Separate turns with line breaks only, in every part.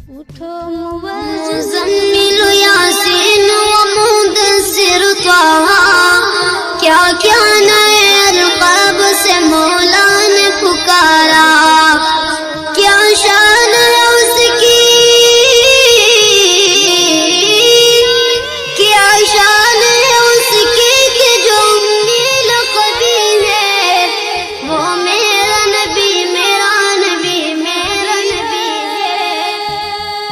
उठो मुज़म्मिल यासीन व मुद्दस्सिर त्वाहा, क्या क्या नए अलक़ाब से मौला ने पुकारा। क्या शान है उसकी, क्या शान है उसकी कि जो उम्मीद कभी है वो मेरा नबी, मेरा नबी, मेरा नबी है।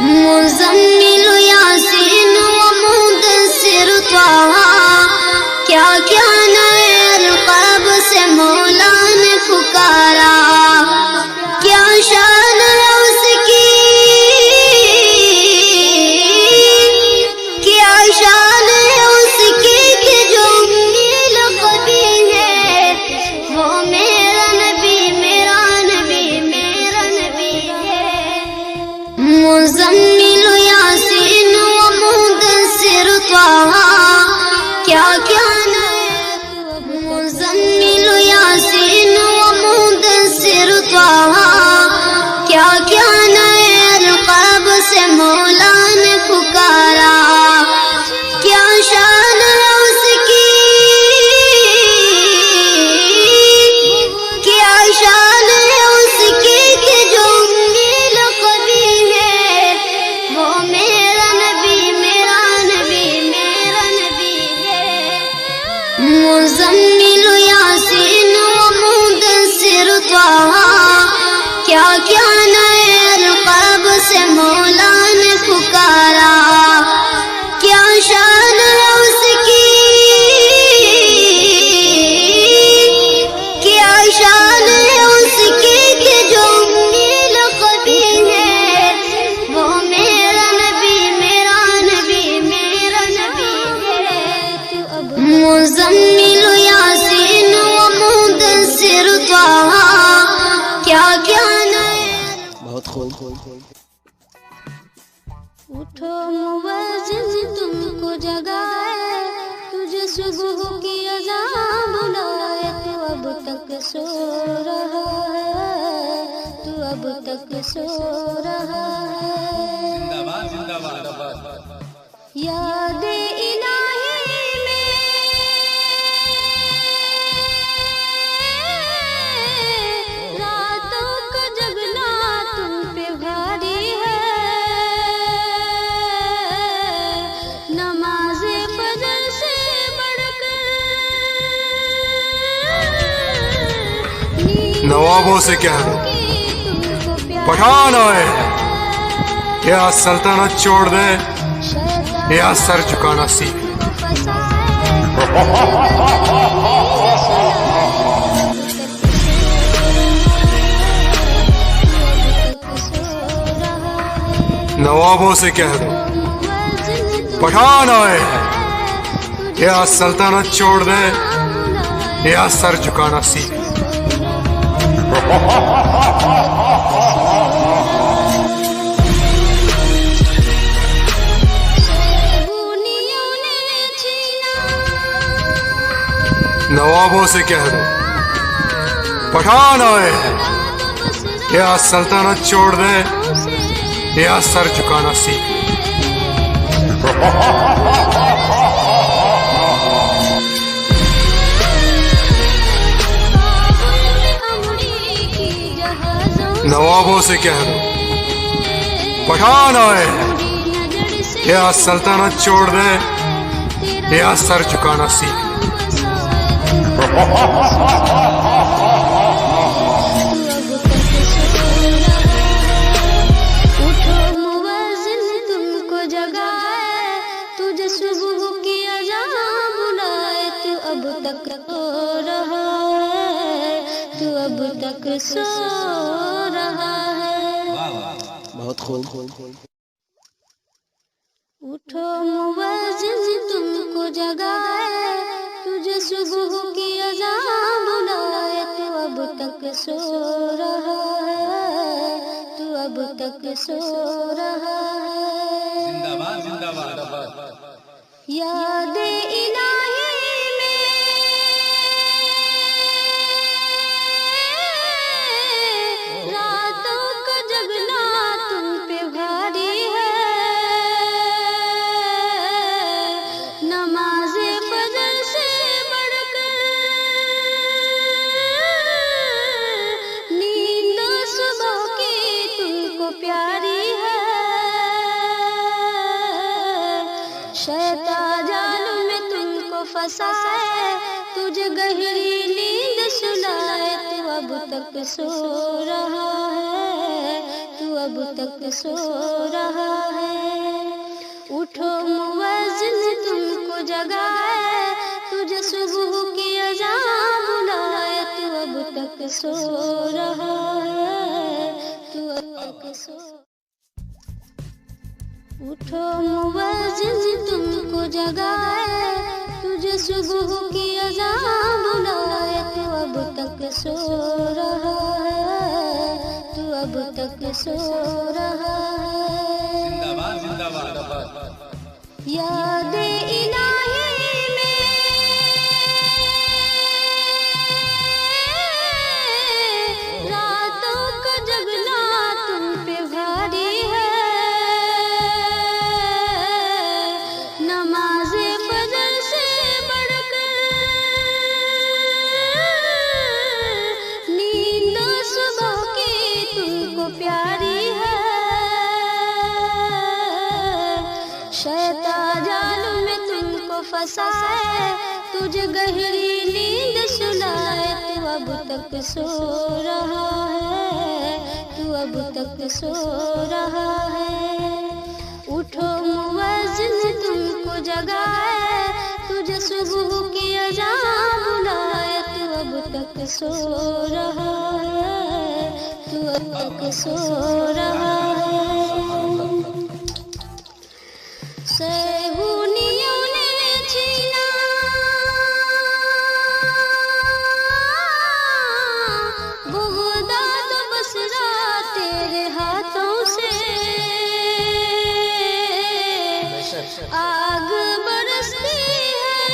मुज़म्मिल यासीन व मुद्दस्सिर त्वाहा, क्या क्या नए अलक़ाब से मौला ने पुकारा। क्या शान है उसकी, क्या शान है उसकी कि जो उम्मीद कभी है वो मेरा नबी, मेरा नबी, मेरा नबी है। मुज़म्मिल यासीन व मुद्दस्सिर त्वाहा, क्या क्या मुज़म्मिल यासीन व मुद्दस्सिर त्वाहा, क्या क्या नए अलक़ाब से मौला ने पुकारा। क्या शान है उसकी, क्या शान है उसकी कि जो उम्मीद कभी है वो मेरा नबी, मेरा नबी, मेरा नबी है। मुज़म्मिल यासीन व मुद्दस्सिर त्वाहा, क्या क्या नए अलक़ाब से मौला ने पुकारा। क्या शान है उसकी, क्या शान है उसकी कि जो उम्मीद कभी है वो मेरा नबी, मेरा नबी, मेरा नबी है। मुज़म्मिल यासीन व मुद्दस्सिर त्वाहा, क्या क्या नए।
बहुत खूब।
उठो मुअज़्ज़िन तुमको जगाए, तुझे सुबह की अज़ान बुलाए। तू अब तक सो रहा है, तू अब तक सो रहा है।
जिंदाबाद जिंदाबाद।
याद इलाही में रातों का जगना तुम पे भारी है। नमाज़े फजर से बढ़कर
नवाबों से कह दो
तुमको प्यार
पठान आए, या सल्तनत छोड़ दे या सर झुकाना सीख। नवाबों से कह दो पठान आए, या सल्तनत छोड़ दे या सर झुकाना सीख। नवाबों से कह दो पठान आए, या सल्तनत छोड़ दे या सर झुकाना सीख। नवाबों से कह दो पठान आए, या सल्तनत छोड़ दे या सर झुकाना सीख।
उठो मुअज़्ज़िन तुमको जगाए, तुझे सुबह की अज़ान बुलाए। तू अब तक सो रहा है, तू अब तक सो रहा है।
बहुत खूब।
उठो मुअज़्ज़िन तुमको जगाए, तुझे सुबह की अज़ान बुलाए। तू अब तक सो रहा है, तू अब तक सो रहा है।
जिंदाबाद जिंदाबाद।
याद इलाही में रातों का जगना तुम पे भारी प्यारी है। शैतान जाल में तुमको फंसाए, तुझे गहरी नींद सुलाए, तू अब तक सो रहा है, तू अब तक सो रहा है। उठो मुअज्जिन तुमको जगाए, तुझे सुबह की अज़ान बुलाए, तू अब तक सो रहा है, तू अब तक सो। उठो मुअज्जिन तुमको जगाए, तुझे सुबह की अज़ान बुलाए, तू अब तक सो रहा है, तू अब तक सो रहा है।
जिंदाबाद जिंदाबाद।
याद इलाही में रातों का जगना तुम पे भारी है। नमाज़े फजर से बढ़कर नींद सुबह की तुमको प्यारी है। शैतान जाल में तुमको फंसाए, तुझे गहरी नींद सुलाए, तू अब तक सो रहा है, तू अब तक सो रहा है। उठो मुअज्जिन तुमको जगाए, तुझे सुबह की अज़ान बुलाए, तू अब तक सो रहा है, तू अब तक सो रहा है। सहूनियों ने छीना बगदाद बसरा तेरे हाथों से। आग बरसती है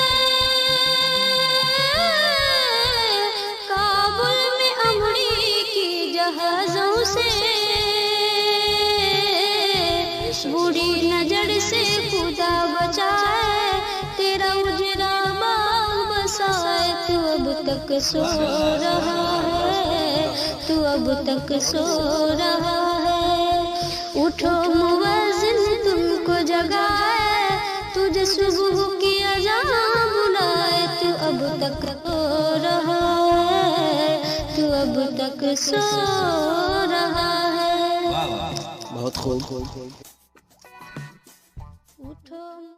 काबुल में अमरी की जहाज़ों से। बुरी नजर से खुदा बचाए, तेरा उजरा बाग बसाए, तू अब तक सो रहा है, तू अब तक सो रहा है। उठो मुअज्जिन तुमको जगाए, तुझे सुबह की अज़ान बुलाए, तू अब तक सो रहा है, तू अब तक सो रहा है।
बहुत खूब।
उठो।